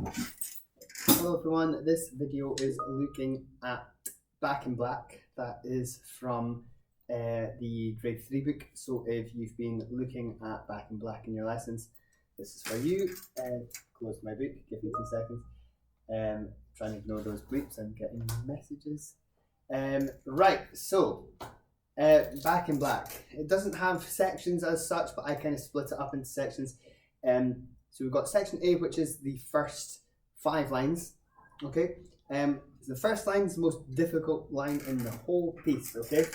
Hello everyone, this video is looking at Back in Black. That is from the grade 3 book. So if you've been looking at Back in Black in your lessons, this is for you. Close my book, give me 2 seconds. Trying to ignore those bleeps, I'm getting messages. Right, so Back in Black. It doesn't have sections as such, but I kind of split it up into sections. So we've got section A, which is the first 5 lines. Okay, the first line is the most difficult line in the whole piece. Okay,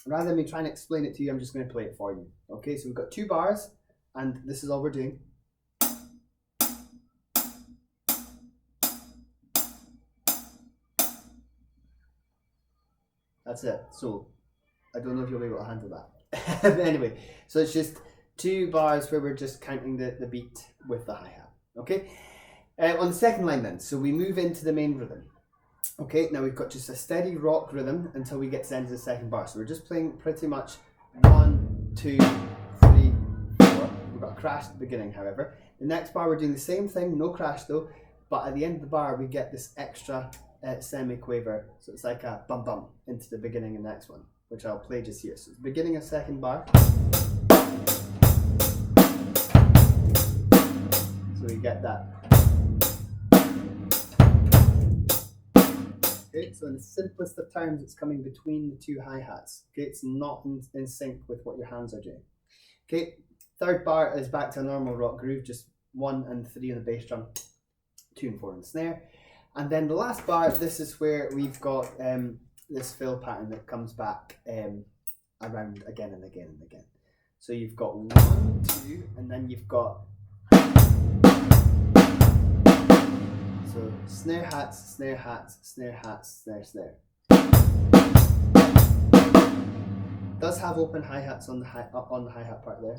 rather than me trying to explain it to you, I'm just going to play it for you. Okay, so we've got 2 bars, and this is all we're doing. That's it. So I don't know if you'll be able to handle that. But anyway, so it's just 2 bars where we're just counting the beat with the hi-hat. Okay. On the second line then, so we move into the main rhythm. Okay, now we've got just a steady rock rhythm until we get to the end of the second bar. So we're just playing pretty much 1, 2, 3, 4. We've got a crash at the beginning, however. The next bar we're doing the same thing, no crash though, but at the end of the bar we get this extra semi-quaver. So it's like a bum bum into the beginning of the next one, which I'll play just here. So it's the beginning of second bar. So we get that. Okay, so in the simplest of terms, it's coming between the 2 hi-hats. Okay, it's not in sync with what your hands are doing. Okay, third bar is back to a normal rock groove, just 1 and 3 on the bass drum, 2 and 4 on the snare. And then the last bar, this is where we've got this fill pattern that comes back around again and again and again. So you've got 1, 2, and then you've got so snare hats, snare hats, snare hats, snare, snare. Does have open hi-hats on the hi-hat part there.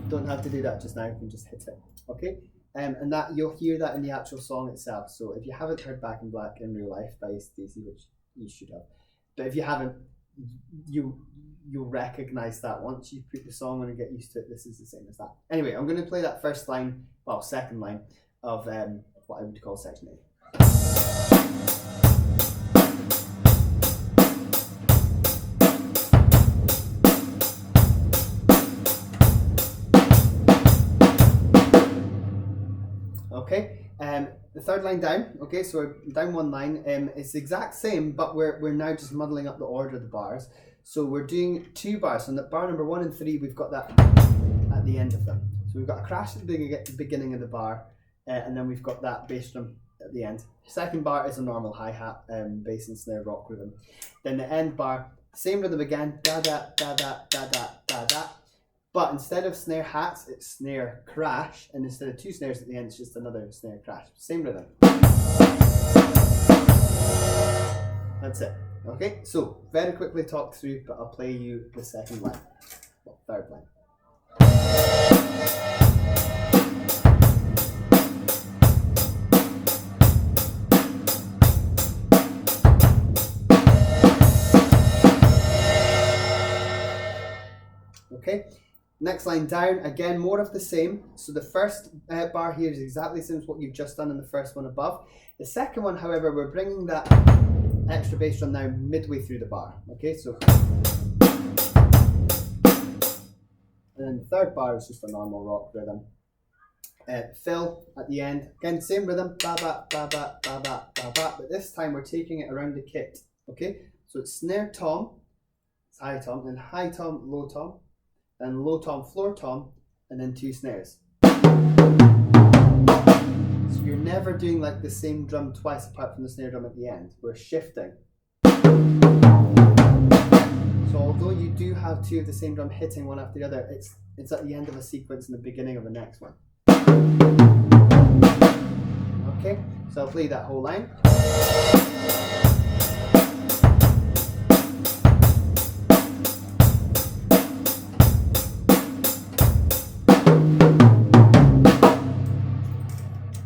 Don't have to do that just now, you can just hit it. Okay? And that you'll hear that in the actual song itself. So if you haven't heard Back in Black in real life by Stacey, which you should have, but if you haven't, you'll recognize that once you put the song on and get used to it. This is the same as that. Anyway, I'm going to play that first line, well, second line of what I would call section A. Okay, the third line down. Okay, so we're down 1 line. It's the exact same, but we're now just muddling up the order of the bars. So we're doing 2 bars. So in the bar number 1 and 3, we've got that at the end of them. So we've got a crash at the beginning of the bar, and then we've got that bass drum at the end. Second bar is a normal hi-hat, bass and snare rock rhythm. Then the end bar, same rhythm again, da da da da da da da da. But instead of snare hats, it's snare crash, and instead of 2 snares at the end, it's just another snare crash. Same rhythm. That's it. Okay, so very quickly talk through, but I'll play you the second line, well, third line. Okay, next line down, again, more of the same. So the first bar here is exactly the same as what you've just done in the first one above. The second one, however, we're bringing that extra bass drum now midway through the bar. Okay, so and then the third bar is just a normal rock rhythm. Fill at the end, again, same rhythm, ba ba ba ba ba ba ba ba, but this time we're taking it around the kit. Okay, so it's snare tom, it's high tom, then high tom, low tom, then low tom, floor tom, and then 2 snares. So you're never doing like the same drum twice apart from the snare drum at the end. We're shifting. So although you do have 2 of the same drum hitting one after the other, it's at the end of a sequence and the beginning of the next one. Okay, so I'll play that whole line.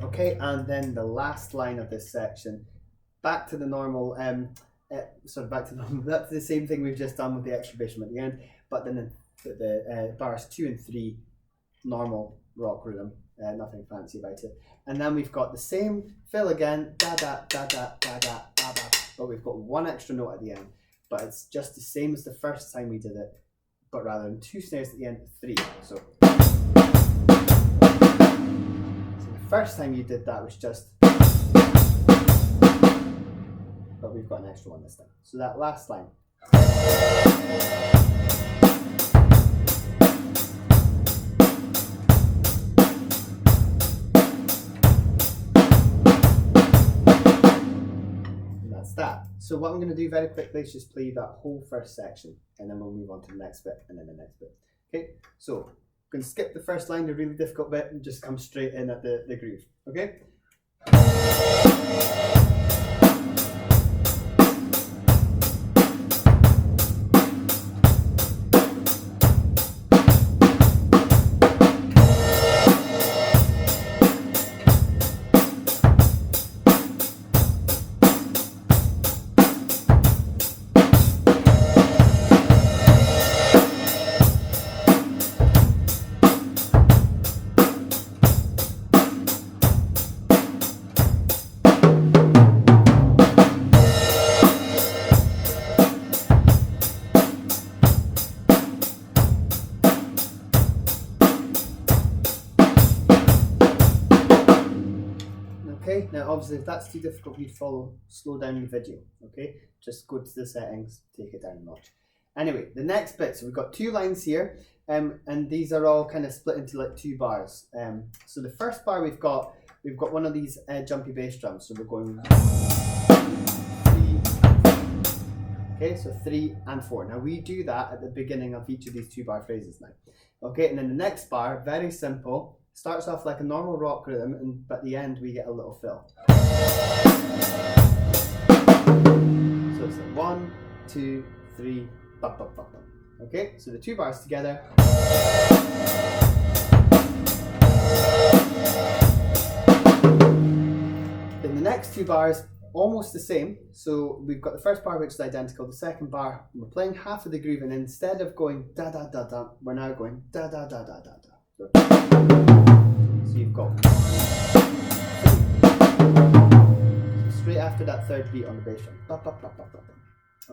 Okay, and then the last line of this section, back to the normal, back to the same thing we've just done with the extra bass drum at the end, but then the bars 2 and 3 normal rock rhythm, nothing fancy about it. And then we've got the same fill again, da da da da da da da da, but we've got one extra note at the end. But it's just the same as the first time we did it, but rather than 2 snares at the end, 3. So the first time you did that was just, but we've got an extra one this time. So that last line. And that's that. So what I'm going to do very quickly is just play that whole first section, and then we'll move on to the next bit, and then the next bit. Okay, so I'm going to skip the first line, the really difficult bit, and just come straight in at the groove. Okay? Okay, now obviously if that's too difficult for you to follow, slow down the video, okay? Just go to the settings, take it down a notch. Anyway, the next bit, so we've got 2 lines here, and these are all kind of split into like 2 bars. So the first bar we've got one of these jumpy bass drums, so we're going 3, okay, so 3 and 4. Now we do that at the beginning of each of these 2 bar phrases now. Okay, and then the next bar, very simple, starts off like a normal rock rhythm, but at the end we get a little fill. So it's like 1, 2, 3, bum, bum, bum, bum. Okay, so the 2 bars together. Then the next 2 bars, almost the same. So we've got the first bar which is identical, the second bar, we're playing half of the groove, and instead of going da da da da, we're now going da da da da da da. So you've got 1, 2. So straight after that third beat on the bass drum. Ba, ba, ba, ba, ba, ba.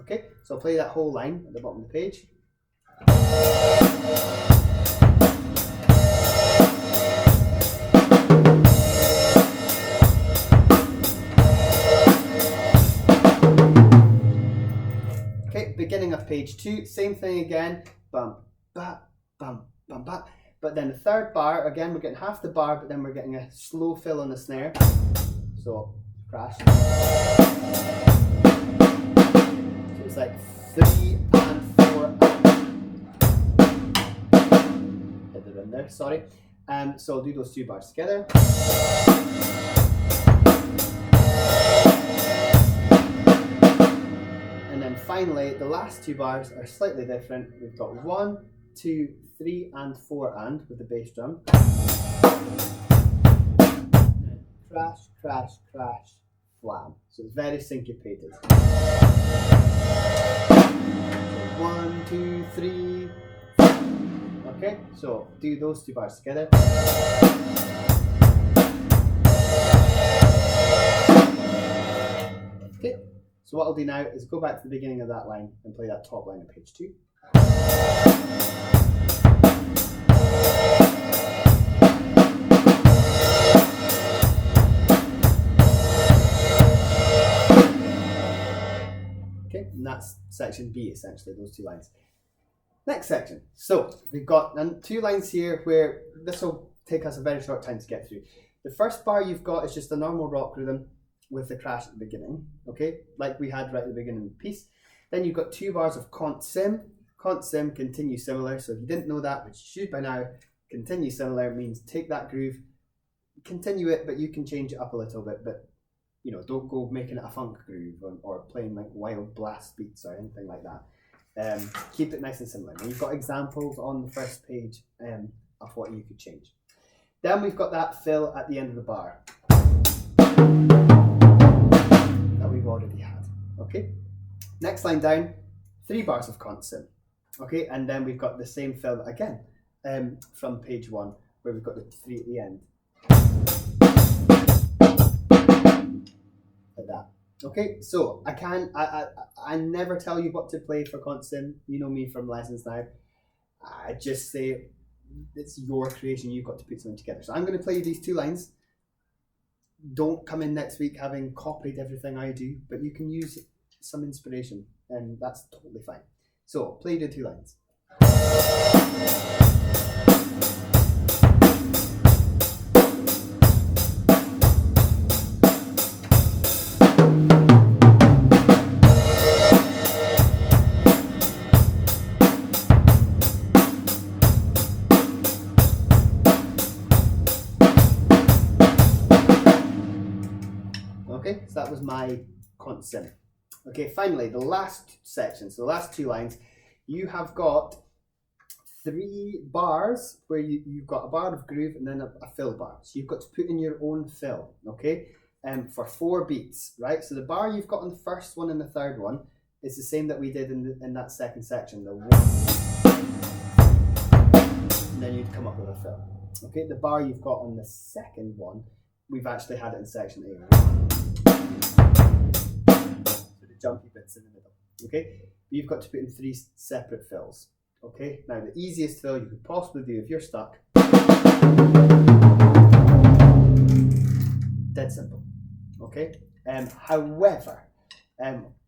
Okay, so I'll play that whole line at the bottom of the page. Okay, beginning of page 2, same thing again. Bum, ba, bum, bum, ba. But then the third bar, again, we're getting half the bar, but then we're getting a slow fill on the snare. So, crash. So it's like 3 and 4. Hit the rim there, sorry. So I'll do those 2 bars together. And then finally, the last 2 bars are slightly different. We've got 1, 2, 3 and 4 and with the bass drum. And crash, crash, crash, flam. So it's very syncopated. So 1, 2, 3. Okay, so do those 2 bars together. Okay, so what I'll do now is go back to the beginning of that line and play that top line of page 2. Okay, and that's section B essentially, those 2 lines. Next section. So we've got 2 lines here where this will take us a very short time to get through. The first bar you've got is just a normal rock rhythm with the crash at the beginning, okay, like we had right at the beginning of the piece. Then you've got 2 bars of cont sim. Cont sim, continue similar. So if you didn't know that, which you should by now, continue similar means take that groove, continue it, but you can change it up a little bit, but you know, don't go making it a funk groove or playing like wild blast beats or anything like that. Keep it nice and similar. Now you've got examples on the first page of what you could change. Then we've got that fill at the end of the bar that we've already had. Okay. Next line down, 3 bars of cont sim. Okay, and then we've got the same fill again from page 1. where we've got the 3 at the end. Like that. Okay, so I never tell you what to play for Constant. You know me from lessons now. I just say it's your creation. You've got to put something together. So I'm going to play you these 2 lines. Don't come in next week having copied everything I do, but you can use some inspiration, and that's totally fine. So play the 2 lines. Okay, so that was my constant. Okay, finally, the last section, so the last 2 lines, you have got 3 bars where you've got a bar of groove and then a fill bar. So you've got to put in your own fill, okay, for 4 beats, right? So the bar you've got on the first one and the third one is the same that we did in that second section, the 1. And then you'd come up with a fill. Okay, the bar you've got on the second one, we've actually had it in section A. Jumpy bits in the middle. Okay, you've got to put in 3 separate fills. Okay, now the easiest fill you could possibly do if you're stuck, dead simple. Okay, however,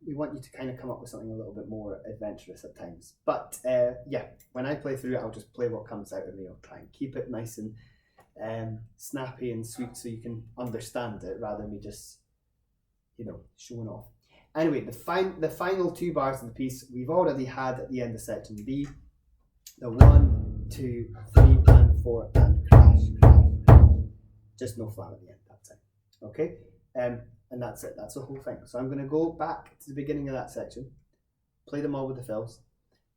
we want you to kind of come up with something a little bit more adventurous at times. But yeah, when I play through it, I'll just play what comes out of me. I'll try and keep it nice and snappy and sweet so you can understand it rather than me just, you know, showing off. Anyway, the final 2 bars of the piece we've already had at the end of section B. The 1, 2, 3, and 4, and crash, crash, crash. Just no flat at the end that time. Okay, and that's it. That's the whole thing. So I'm going to go back to the beginning of that section, play them all with the fills.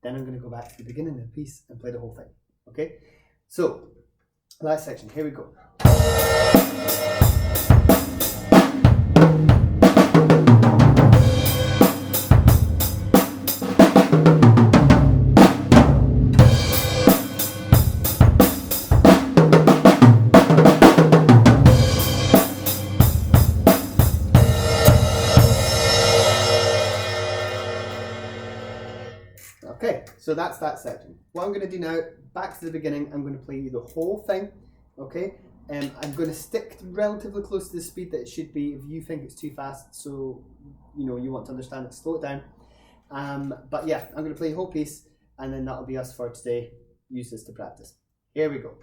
Then I'm going to go back to the beginning of the piece and play the whole thing. Okay, so last section. Here we go. Okay, so that's that section. What I'm going to do now, back to the beginning, I'm going to play you the whole thing, okay? I'm going to stick relatively close to the speed that it should be. If you think it's too fast, so you know you want to understand it, slow it down. But yeah, I'm going to play the whole piece, and then that'll be us for today. Use this to practice. Here we go.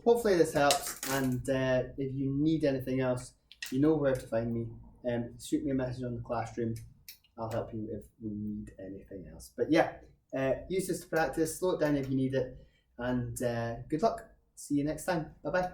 hopefully this helps, and if you need anything else, you know where to find me. Shoot me a message on the Classroom. I'll help you if you need anything else. But yeah, use this to practice, slow it down if you need it, and good luck. See you next time. Bye bye.